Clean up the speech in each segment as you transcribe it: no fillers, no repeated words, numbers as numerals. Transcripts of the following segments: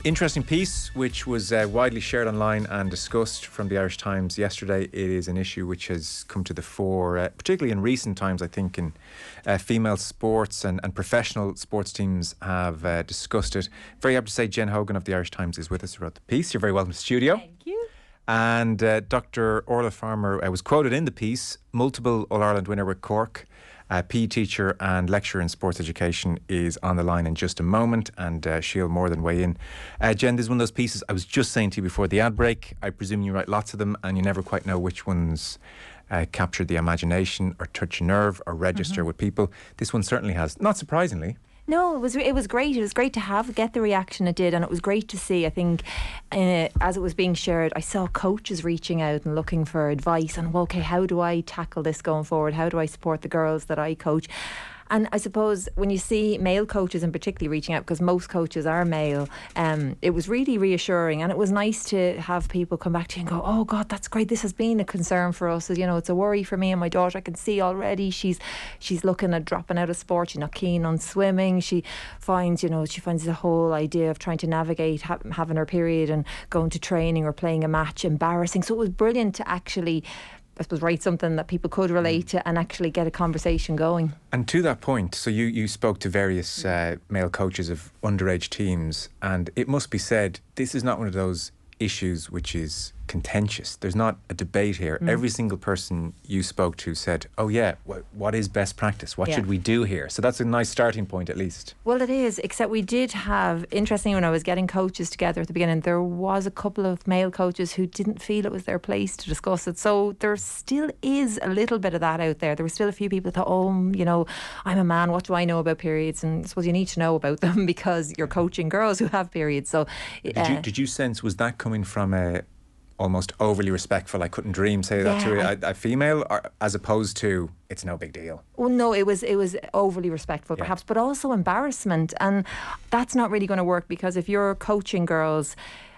Interesting piece which was widely shared online and discussed from the Irish Times yesterday. It is an issue which has come to the fore, particularly in recent times, I think, in female sports and professional sports teams have discussed it. Very happy to say Jen Hogan of the Irish Times is with us who wrote the piece. You're very welcome to the studio. Thank you. And Dr. Orlagh Farmer was quoted in the piece, multiple All-Ireland winner with Cork. PE teacher and lecturer in sports education is on the line in just a moment, and she'll more than weigh in. Jen, this is one of those pieces I was just saying to you before the ad break. I presume you write lots of them and you never quite know which ones capture the imagination or touch a nerve or register with people. This one certainly has, not surprisingly. No, it was great. It was great to get the reaction it did, and it was great to see. I think as it was being shared, I saw coaches reaching out and looking for advice on, well, okay, how do I tackle this going forward? How do I support the girls that I coach? And I suppose when you see male coaches in particular reaching out, because most coaches are male, it was really reassuring, and it was nice to have people come back to you and go, oh God, that's great, this has been a concern for us. You know, it's a worry for me and my daughter. I can see already she's looking at dropping out of sport. She's not keen on swimming. She finds the whole idea of trying to navigate having her period and going to training or playing a match embarrassing. So it was brilliant to actually, I suppose, write something that people could relate to and actually get a conversation going. And to that point, so you spoke to various male coaches of underage teams, and it must be said, this is not one of those issues which is contentious. There's not a debate here. Every single person you spoke to said, oh yeah, what is best practice? What should we do here? So that's a nice starting point at least. Well, it is, except we did have, interestingly, when I was getting coaches together at the beginning, there was a couple of male coaches who didn't feel it was their place to discuss it. So there still is a little bit of that out there. There were still a few people that thought, oh, you know, I'm a man, what do I know about periods? And I suppose you need to know about them because you're coaching girls who have periods. So did you sense, was that coming from a almost overly respectful, I couldn't dream say that to a female, or, as opposed to it's no big deal? Well, no, it was overly respectful perhaps, but also embarrassment, and that's not really going to work, because if you're coaching girls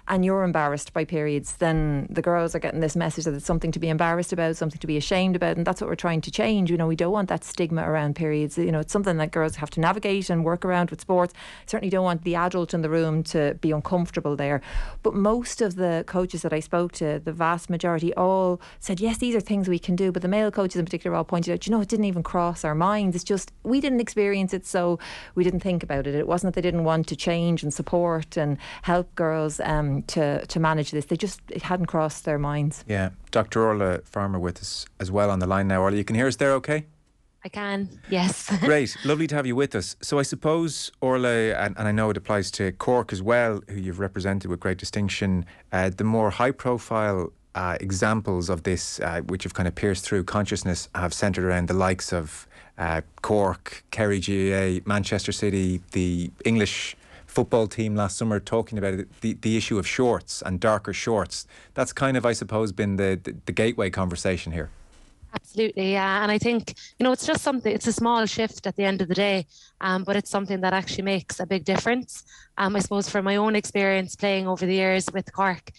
and you're embarrassed by periods, then the girls are getting this message that it's something to be embarrassed about, something to be ashamed about, and that's what we're trying to change. You know, we don't want that stigma around periods. You know, it's something that girls have to navigate and work around with sports. Certainly don't want the adult in the room to be uncomfortable there. But most of the coaches that I spoke to, the vast majority, all said, yes, these are things we can do. But the male coaches in particular all pointed out, you know, it didn't even cross our minds. It's just, we didn't experience it, so we didn't think about it. It wasn't that they didn't want to change and support and help girls to manage this. It hadn't crossed their minds. Yeah. Dr. Orlagh Farmer with us as well on the line now. Orlagh, you can hear us there okay? I can, yes. Great. Lovely to have you with us. So I suppose, Orlagh, and I know it applies to Cork as well, who you've represented with great distinction, the more high-profile examples of this, which have kind of pierced through consciousness, have centred around the likes of Cork, Kerry GAA, Manchester City, the English football team last summer talking about it, the issue of shorts and darker shorts. That's kind of, I suppose, been the gateway conversation here. Absolutely, yeah. And I think, you know, it's just something, it's a small shift at the end of the day, but it's something that actually makes a big difference. I suppose from my own experience playing over the years with Cork,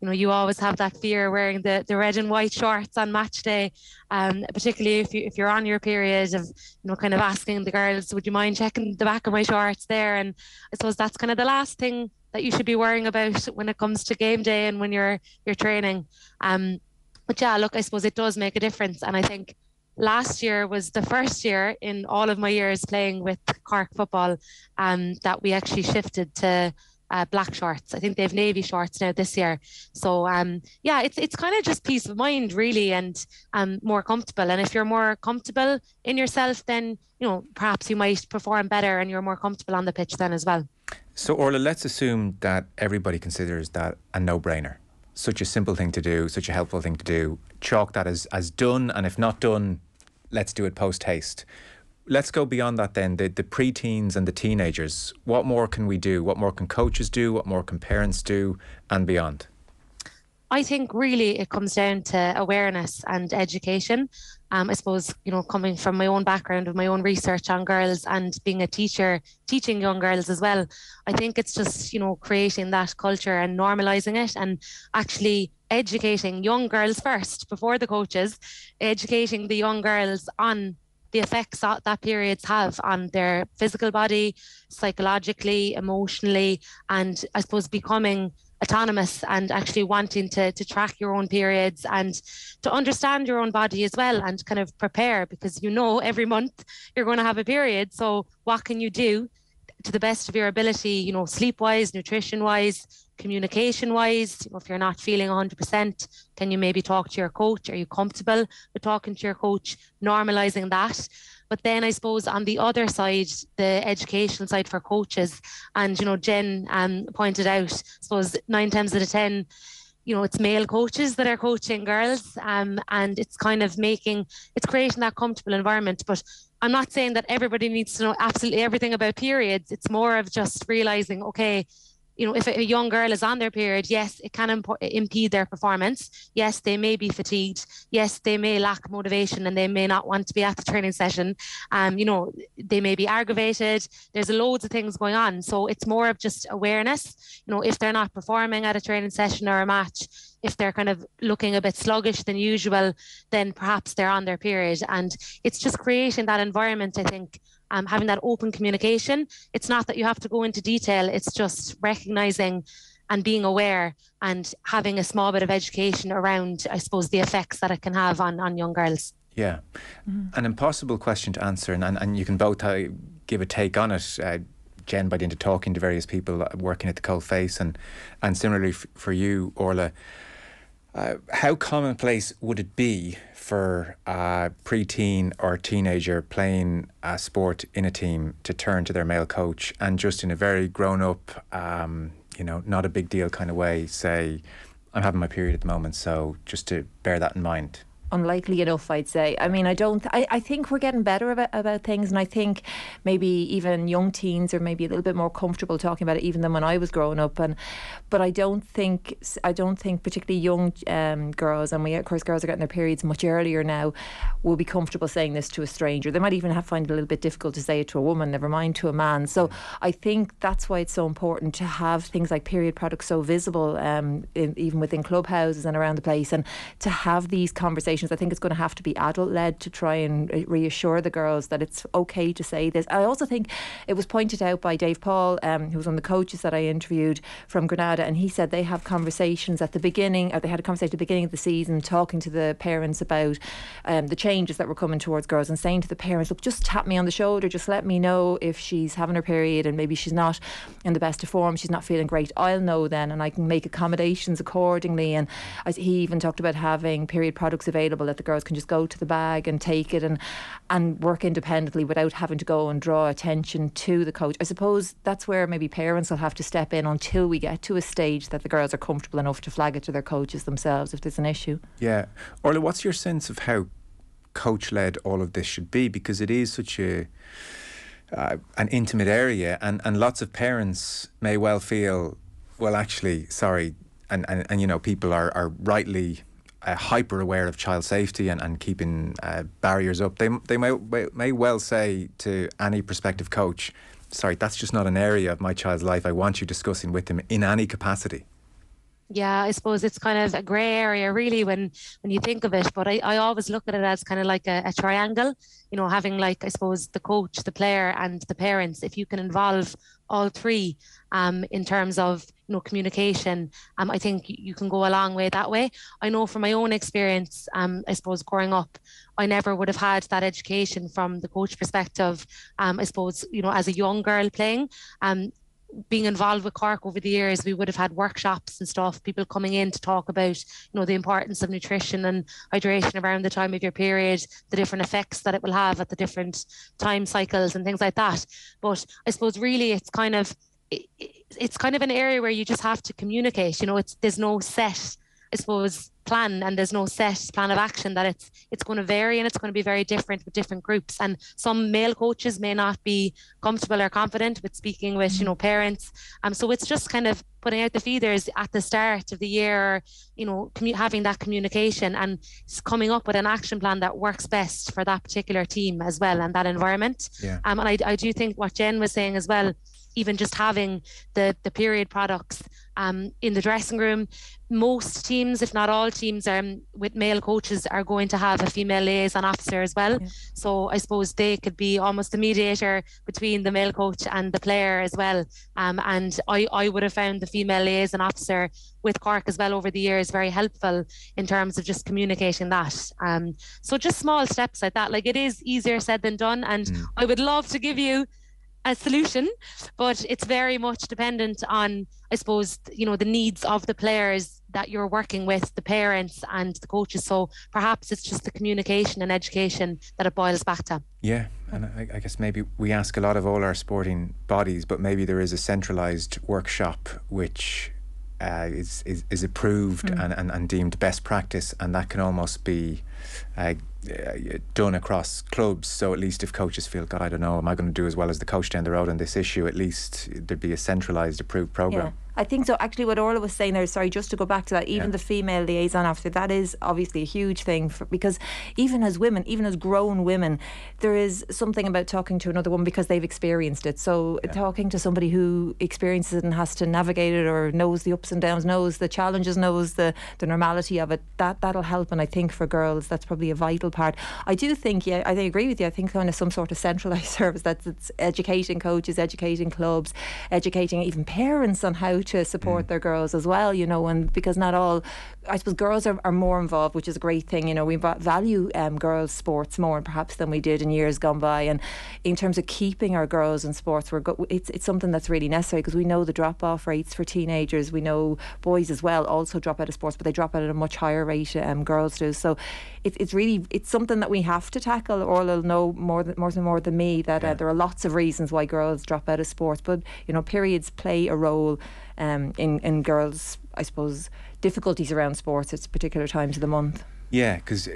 you know, you always have that fear wearing the red and white shorts on match day, particularly if you're on your period, of, you know, kind of asking the girls, would you mind checking the back of my shorts there? And I suppose that's kind of the last thing that you should be worrying about when it comes to game day and when you're training. But yeah, look, I suppose it does make a difference. And I think last year was the first year in all of my years playing with Cork football that we actually shifted to black shorts. I think they have navy shorts now this year. So yeah, it's kind of just peace of mind really, and more comfortable. And if you're more comfortable in yourself, then, you know, perhaps you might perform better and you're more comfortable on the pitch then as well. So Orlagh, let's assume that everybody considers that a no-brainer. Such a simple thing to do, such a helpful thing to do. Chalk that as done, and if not done, let's do it post-haste. Let's go beyond that then, the pre-teens and the teenagers. What more can we do? What more can coaches do? What more can parents do, and beyond? I think really it comes down to awareness and education. I suppose, you know, coming from my own background of my own research on girls and being a teacher, teaching young girls as well, I think it's just, you know, creating that culture and normalising it and actually educating young girls first before the coaches, educating the young girls on the effects that periods have on their physical body, psychologically, emotionally, and I suppose becoming autonomous and actually wanting to track your own periods and to understand your own body as well, and kind of prepare, because every month you're going to have a period. So what can you do to the best of your ability, sleep wise, nutrition wise, communication wise? If you're not feeling 100%, can you maybe talk to your coach? Are you comfortable with talking to your coach? Normalizing that. But then I suppose on the other side, the educational side for coaches, and Jen pointed out, I suppose 9 times out of 10, it's male coaches that are coaching girls, and it's kind of it's creating that comfortable environment. But I'm not saying that everybody needs to know absolutely everything about periods. It's more of just realizing, okay, if a young girl is on their period, yes, it can impede their performance. Yes, they may be fatigued. Yes, they may lack motivation and they may not want to be at the training session. They may be aggravated. There's loads of things going on. So it's more of just awareness. If they're not performing at a training session or a match, if they're kind of looking a bit sluggish than usual, then perhaps they're on their period. And it's just creating that environment, I think, having that open communication. It's not that you have to go into detail. It's just recognizing and being aware and having a small bit of education around, I suppose, the effects that it can have on young girls. Yeah. An impossible question to answer, and you can both give a take on it. Jen, by the end of talking to various people working at the coalface, and similarly for you, Orlagh, how commonplace would it be for a preteen or teenager playing a sport in a team to turn to their male coach and just in a very grown-up, not a big deal kind of way say, I'm having my period at the moment, so just to bear that in mind? Unlikely enough, I'd say. I mean, I think we're getting better about things, and I think maybe even young teens are maybe a little bit more comfortable talking about it even than when I was growing up. But I don't think particularly young girls, and of course girls are getting their periods much earlier now, will be comfortable saying this to a stranger. They might even find it a little bit difficult to say it to a woman, never mind to a man. So I think that's why it's so important to have things like period products so visible, even within clubhouses and around the place, and to have these conversations. I think it's going to have to be adult-led to try and reassure the girls that it's okay to say this. I also think it was pointed out by Dave Paul, who was one of the coaches that I interviewed from Granada, and he said they have conversations at the beginning, or they had a conversation at the beginning of the season talking to the parents about the changes that were coming towards girls, and saying to the parents, look, just tap me on the shoulder, just let me know if she's having her period and maybe she's not in the best of form, she's not feeling great. I'll know then, and I can make accommodations accordingly. And he even talked about having period products available that the girls can just go to the bag and take it and work independently without having to go and draw attention to the coach. I suppose that's where maybe parents will have to step in until we get to a stage that the girls are comfortable enough to flag it to their coaches themselves if there's an issue. Yeah. Orlagh, what's your sense of how coach-led all of this should be? Because it is such an intimate area, and lots of parents may well feel, well, actually, sorry, and people are rightly hyper aware of child safety and keeping barriers up. They may well say to any prospective coach, sorry, that's just not an area of my child's life I want you discussing with him in any capacity. Yeah, I suppose it's kind of a grey area really when you think of it, but I always look at it as kind of like a triangle, having like, I suppose, the coach, the player and the parents. If you can involve all three in terms of communication, I think you can go a long way that way. I know from my own experience, I suppose growing up, I never would have had that education from the coach perspective. I suppose, as a young girl playing, being involved with Cork over the years, we would have had workshops and stuff, people coming in to talk about, the importance of nutrition and hydration around the time of your period, the different effects that it will have at the different time cycles and things like that. But I suppose really it's kind of an area where you just have to communicate. There's no set, I suppose, plan, and there's no set plan of action, that it's going to vary and it's going to be very different with different groups. And some male coaches may not be comfortable or confident with speaking with parents, so it's just kind of putting out the feeders at the start of the year, having that communication and coming up with an action plan that works best for that particular team as well and that environment. And I do think what Jen was saying as well, even just having the period products in the dressing room. Most teams, if not all teams, with male coaches are going to have a female liaison officer as well. Yeah. So I suppose they could be almost a mediator between the male coach and the player as well. And I would have found the female liaison officer with Cork as well over the years very helpful in terms of just communicating that. So just small steps like that. Like, it is easier said than done, and I would love to give you a solution, but it's very much dependent on, I suppose, the needs of the players that you're working with, the parents and the coaches. So perhaps it's just the communication and education that it boils back to. Yeah, and I guess maybe we ask a lot of all our sporting bodies, but maybe there is a centralised workshop which is approved and deemed best practice, and that can almost be done across clubs. So at least if coaches feel, God, I don't know, am I going to do as well as the coach down the road on this issue, at least there'd be a centralised approved programme. Yeah. I think so. Actually, what Orlagh was saying there, sorry, just to go back to that, even the female liaison officer, that is obviously a huge thing, because even as women, even as grown women, there is something about talking to another woman because they've experienced it. So talking to somebody who experiences it and has to navigate it, or knows the ups and downs, knows the challenges, knows the normality of it, that'll help. And I think for girls, that's probably a vital part. I do think, I agree with you. I think kind of some sort of centralised service that's educating coaches, educating clubs, educating even parents on how to support their girls as well, and because not all, I suppose, girls are more involved, which is a great thing. We value girls' sports more perhaps than we did in years gone by, and in terms of keeping our girls in sports, it's something that's really necessary, because we know the drop-off rates for teenagers. We know boys as well also drop out of sports, but they drop out at a much higher rate, girls do. So it's something that we have to tackle. Orlagh will know more than me that there are lots of reasons why girls drop out of sports, but periods play a role in girls', I suppose, difficulties around sports at particular times of the month. Yeah, because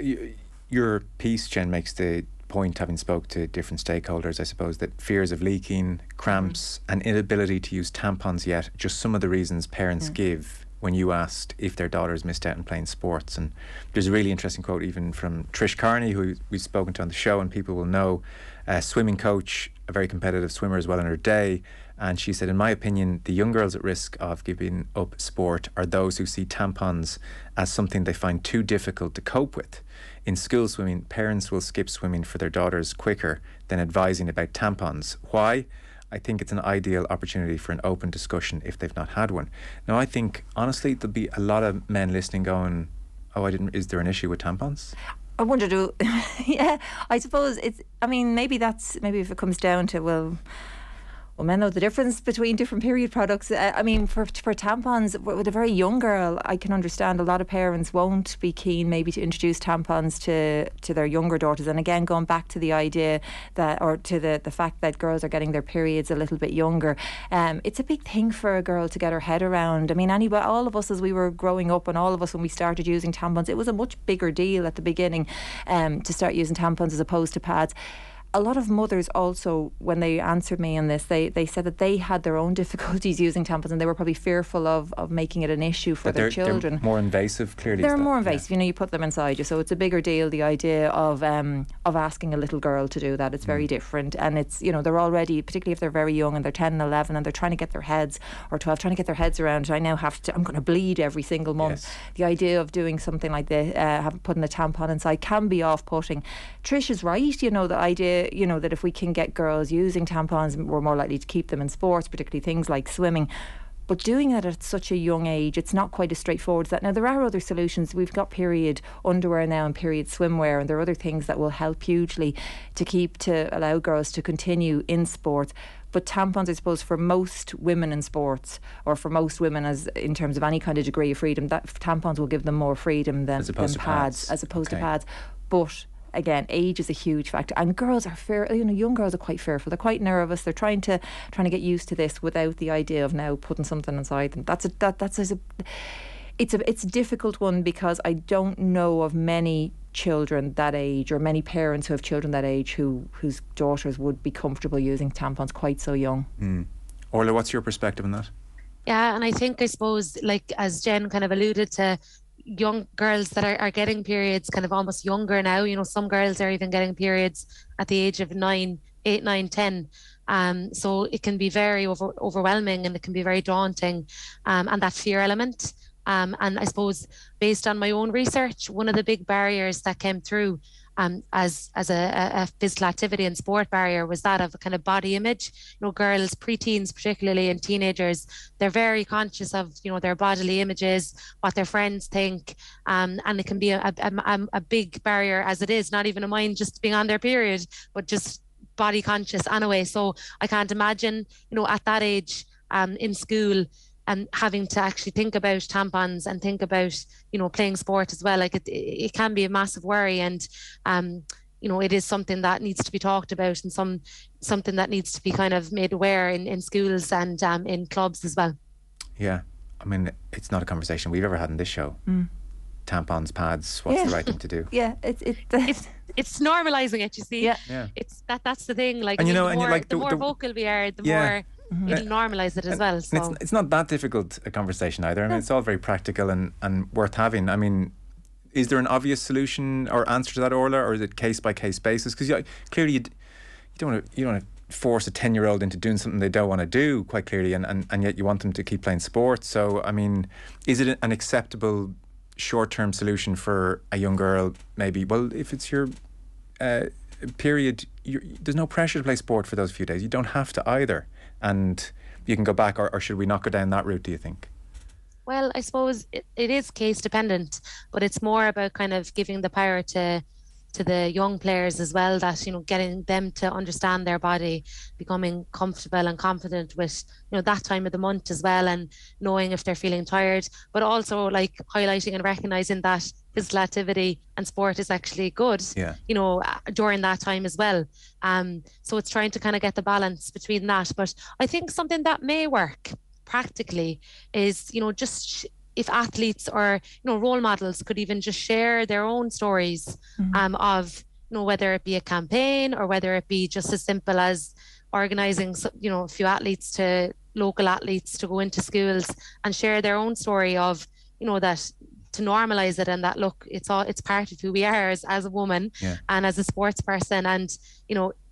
your piece, Jen, makes the point, having spoke to different stakeholders, I suppose, that fears of leaking, cramps and inability to use tampons yet, just some of the reasons parents give when you asked if their daughters missed out on playing sports. And there's a really interesting quote even from Trish Carney, who we've spoken to on the show, and people will know, a swimming coach, a very competitive swimmer as well in her day. And she said, in my opinion, the young girls at risk of giving up sport are those who see tampons as something they find too difficult to cope with. In school swimming, parents will skip swimming for their daughters quicker than advising about tampons. Why? I think it's an ideal opportunity for an open discussion if they've not had one. Now, I think, honestly, there'll be a lot of men listening going, is there an issue with tampons? I wonder, I suppose maybe if it comes down to, well, men know the difference between different period products. For tampons, with a very young girl, I can understand a lot of parents won't be keen maybe to introduce tampons to their younger daughters. And again, going back to the idea that, or to the fact that girls are getting their periods a little bit younger, it's a big thing for a girl to get her head around. All of us as we were growing up, and all of us when we started using tampons, it was a much bigger deal at the beginning to start using tampons as opposed to pads. A lot of mothers also, when they answered me on this, they said that they had their own difficulties using tampons, and they were probably fearful of making it an issue for their children. They're more invasive, clearly. They're more invasive. You put them inside you, so it's a bigger deal. The idea of asking a little girl to do that, it's very different, and it's they're already, particularly if they're very young and they're 10 and 11 and they're trying to get their heads, or 12, trying to get their heads around it. I'm going to bleed every single month. Yes. The idea of doing something like this, putting a tampon inside, can be off-putting. Trish is right. The idea, that if we can get girls using tampons, we're more likely to keep them in sports, particularly things like swimming. But doing that at such a young age, it's not quite as straightforward as that. Now, there are other solutions. We've got period underwear now and period swimwear, and there are other things that will help hugely to allow girls to continue in sports. But tampons, I suppose, for most women in sports, or for most women as in terms of any kind of degree of freedom, that tampons will give them more freedom than pads, as opposed to pads. But again, age is a huge factor, and girls are young girls are quite fearful. They're quite nervous. They're trying to get used to this without the idea of now putting something inside them. It's a difficult one, because I don't know of many children that age, or many parents who have children that age whose daughters would be comfortable using tampons quite so young. Orlagh, what's your perspective on that? Yeah, and I suppose, like as Jen kind of alluded to, young girls that are getting periods kind of almost younger now. Some girls are even getting periods at the age of 9, 8, 9, 10. So it can be very overwhelming, and it can be very daunting, and that fear element. And I suppose, based on my own research, one of the big barriers that came through as a physical activity and sport barrier was that of a kind of body image. Girls, preteens particularly, and teenagers, they're very conscious of their bodily images, what their friends think, and it can be a big barrier as it is, not even a mind just being on their period, but just body conscious anyway. So I can't imagine at that age in school and having to actually think about tampons and think about playing sport as well. Like it can be a massive worry, and it is something that needs to be talked about, and something that needs to be kind of made aware in schools and in clubs as well. Yeah, I mean, it's not a conversation we've ever had in this show. Tampons, pads, what's the right thing to do? Yeah, it's normalizing it, you see. Yeah. It's that's the thing. Like, and the more vocal we are, the more it'll normalise it as well. So it's not that difficult a conversation either. I mean, it's all very practical and worth having. I mean, is there an obvious solution or answer to that, Orlagh, or is it case by case basis? Because clearly you don't want to force a 10-year-old into doing something they don't want to do, quite clearly, and yet you want them to keep playing sport. So I mean, is it an acceptable short-term solution for a young girl? Maybe, well, if it's your period, there's no pressure to play sport for those few days. You don't have to either. And you can go back, or should we not go down that route, do you think? Well, I suppose it is case dependent, but it's more about kind of giving the power to the young players as well, that getting them to understand their body, becoming comfortable and confident with that time of the month as well, and knowing if they're feeling tired, but also like highlighting and recognizing that physical activity and sport is actually good during that time as well. So it's trying to kind of get the balance between that. But I think something that may work practically is just if athletes or role models could even just share their own stories of whether it be a campaign, or whether it be just as simple as organizing a few local athletes to go into schools and share their own story of that, to normalize it, and that look, it's part of who we are as a woman and as a sports person, and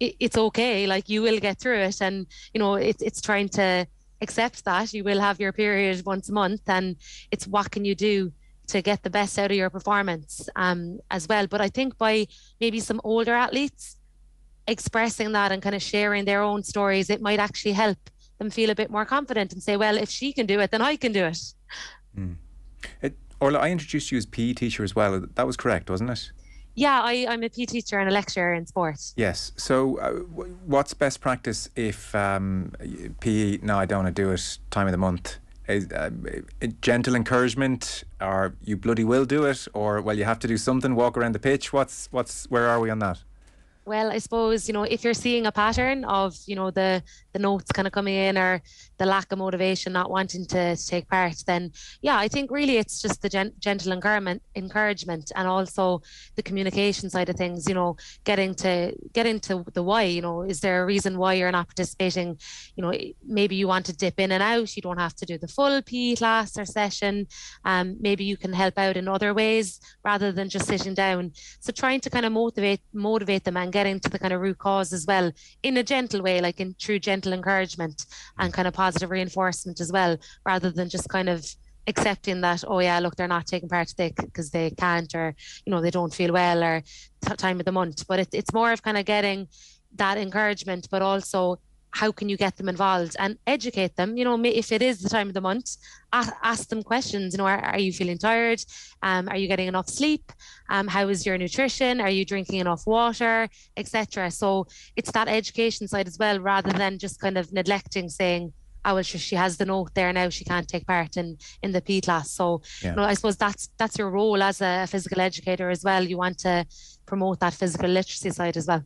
it's okay, like you will get through it, and it's trying to accept that you will have your period once a month, and it's what can you do to get the best out of your performance as well. But I think by maybe some older athletes expressing that and kind of sharing their own stories, it might actually help them feel a bit more confident and say, well, if she can do it, then I can do it. Orlagh, I introduced you as PE teacher as well. That was correct, wasn't it? Yeah, I'm a PE teacher and a lecturer in sport. Yes. So what's best practice if PE, no, I don't want to do it, time of the month? Is gentle encouragement, or you bloody will do it, or, well, you have to do something, walk around the pitch? Where are we on that? Well, I suppose, if you're seeing a pattern of, the notes kind of coming in, or the lack of motivation, not wanting to take part, then I think really it's just the gentle encouragement, and also the communication side of things, getting to the why, is there a reason why you're not participating? Maybe you want to dip in and out, you don't have to do the full PE class or session. Maybe you can help out in other ways rather than just sitting down. So trying to kind of motivate them, and getting to the kind of root cause as well, in a gentle way, like in true gentle encouragement and kind of positive reinforcement as well, rather than just kind of accepting that, oh yeah, look, they're not taking part because they can't, or they don't feel well, or time of the month. But it's more of kind of getting that encouragement, but also how can you get them involved and educate them? If it is the time of the month, ask them questions. Are you feeling tired? Are you getting enough sleep? How is your nutrition? Are you drinking enough water, etc.? So it's that education side as well, rather than just kind of neglecting, saying, oh, well, she has the note there now, she can't take part in the PE class. So I suppose that's your role as a physical educator as well. You want to promote that physical literacy side as well.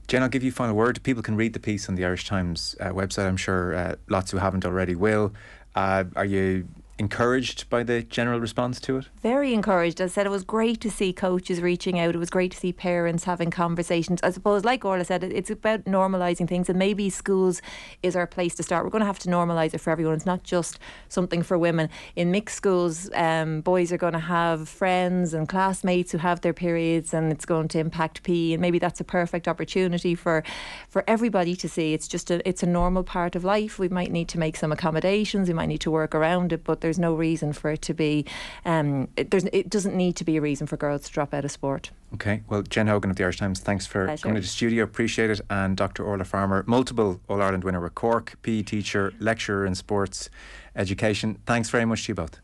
Jen, I'll give you a final word. People can read the piece on the Irish Times website. I'm sure lots who haven't already will. Are you encouraged by the general response to it? Very encouraged. As I said, it was great to see coaches reaching out. It was great to see parents having conversations. I suppose, like Orla said, it's about normalising things, and maybe schools is our place to start. We're going to have to normalise it for everyone. It's not just something for women. In mixed schools, boys are going to have friends and classmates who have their periods, and it's going to impact PE, and maybe that's a perfect opportunity for everybody to see. It's a normal part of life. We might need to make some accommodations, we might need to work around it, but there's no reason for it to be it doesn't need to be a reason for girls to drop out of sport. Okay, well, Jen Hogan of the Irish Times, thanks for coming to the studio, appreciate it. And Dr. Orlagh Farmer, multiple All-Ireland winner with Cork, PE teacher, lecturer in sports education, thanks very much to you both.